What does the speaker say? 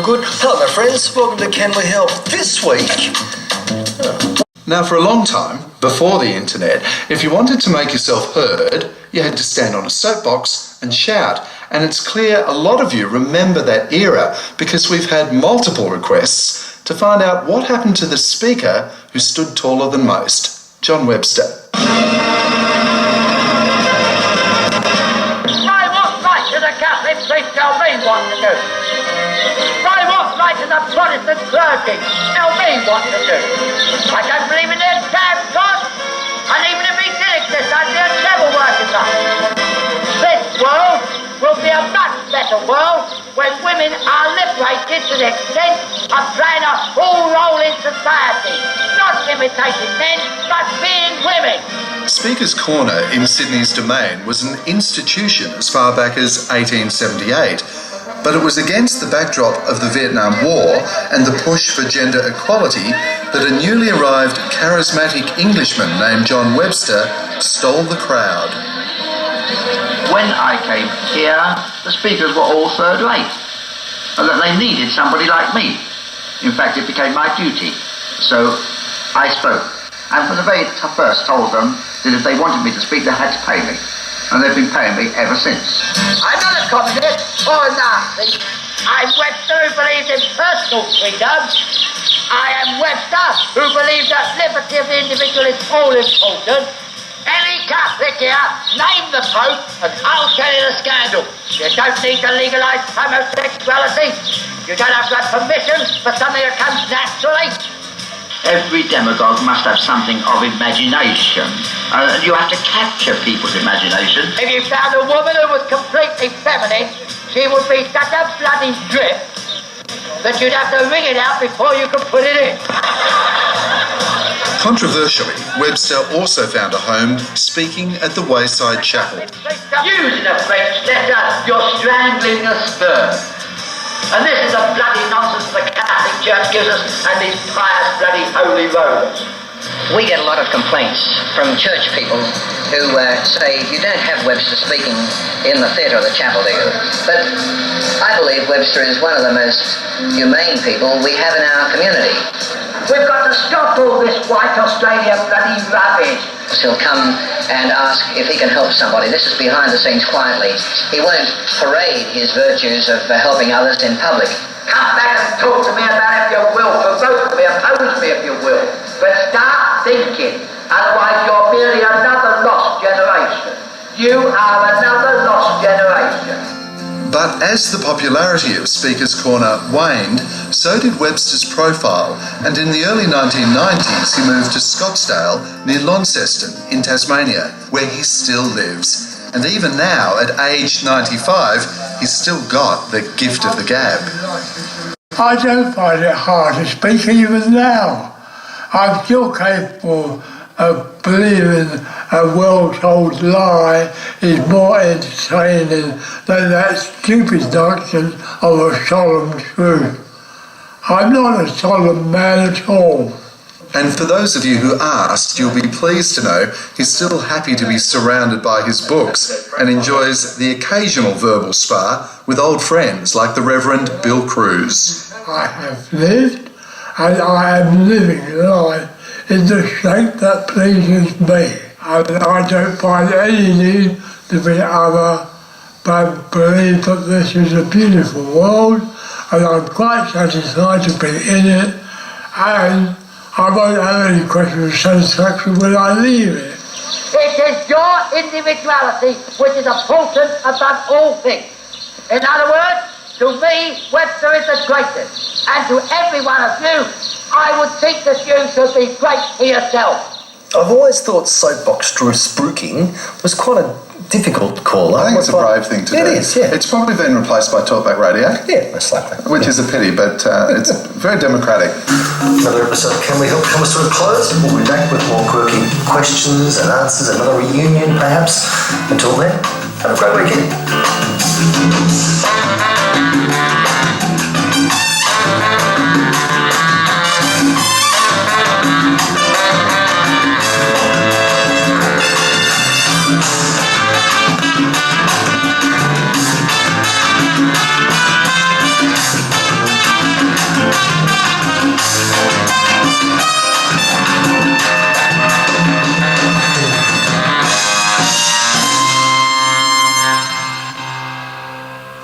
good. Hello, my friends. Welcome to Can We Help this week. Now, for a long time, before the internet, if you wanted to make yourself heard, you had to stand on a soapbox and shout. And it's clear a lot of you remember that era because we've had multiple requests to find out what happened to the speaker who stood taller than most, John Webster. Try what's right to the Catholic priest, tell me what to do. Try what's right to the Protestant clergy, tell me what to do. I don't believe in their damn God, and even if he did exist, I'd be a devil worshipper. This world will be a much better world when women are liberated to the extent of playing a full role in society, not imitating men, but being women. Speaker's Corner in Sydney's Domain was an institution as far back as 1878, but it was against the backdrop of the Vietnam War and the push for gender equality that a newly arrived charismatic Englishman named John Webster stole the crowd. When I came here, the speakers were all third rate, and that they needed somebody like me. In fact, it became my duty. So I spoke, and from the very first told them that if they wanted me to speak, they had to pay me. And they've been paying me ever since. I'm not a communist or a Nazi. I'm Webster who believes in personal freedom. I am Webster who believes that liberty of the individual is all important. Any Catholic here, name the Pope and I'll tell you the scandal. You don't need to legalise homosexuality. You don't have to have permission for something that comes naturally. Every demagogue must have something of imagination. You have to capture people's imagination. If you found a woman who was completely feminine, she would be such a bloody drip that you'd have to wring it out before you could put it in. Controversially, Webster also found a home speaking at the Wayside Chapel. Using a French letter, you're strangling a sperm. And this is the bloody nonsense the Catholic Church gives us and these pious bloody holy rollers. We get a lot of complaints from church people who say, you don't have Webster speaking in the theatre or the chapel, do you? But I believe Webster is one of the most humane people we have in our community. We've got to stop all this white Australia bloody rubbish. He'll come and ask if he can help somebody. This is behind the scenes quietly. He won't parade his virtues of helping others in public. Come back and talk to me about it if you will. Provoke me, oppose me if you will. But start thinking. Otherwise you're merely another lost generation. You are another lost generation. But as the popularity of Speaker's Corner waned, so did Webster's profile, and in the early 1990s he moved to Scottsdale near Launceston in Tasmania, where he still lives. And even now, at age 95, he's still got the gift of the gab. I don't find it hard to speak even now. I'm still capable of believing a well-told lie is more entertaining than that stupid nonsense of a solemn truth. I'm not a solemn man at all. And for those of you who asked, you'll be pleased to know he's still happy to be surrounded by his books and enjoys the occasional verbal spar with old friends like the Reverend Bill Cruz. I have lived and I am living life in the shape that pleases me. And I don't find any need to be other, but believe that this is a beautiful world and I'm quite satisfied to be in it, and I won't have any question of satisfaction when I leave it. It is your individuality which is important above all things. In other words, to me, Webster is the greatest, and to every one of you, I would think that you should be great for yourself. I've always thought soapbox spruiking was quite a difficult call. I think it's a brave thing to do. It is, yeah. It's probably been replaced by talkback radio. Yeah, most likely. Which is a pity, but it's very democratic. Another episode of Can We Help comes to a close. We'll be back with more quirky questions and answers, another reunion perhaps. Until then, have a great weekend.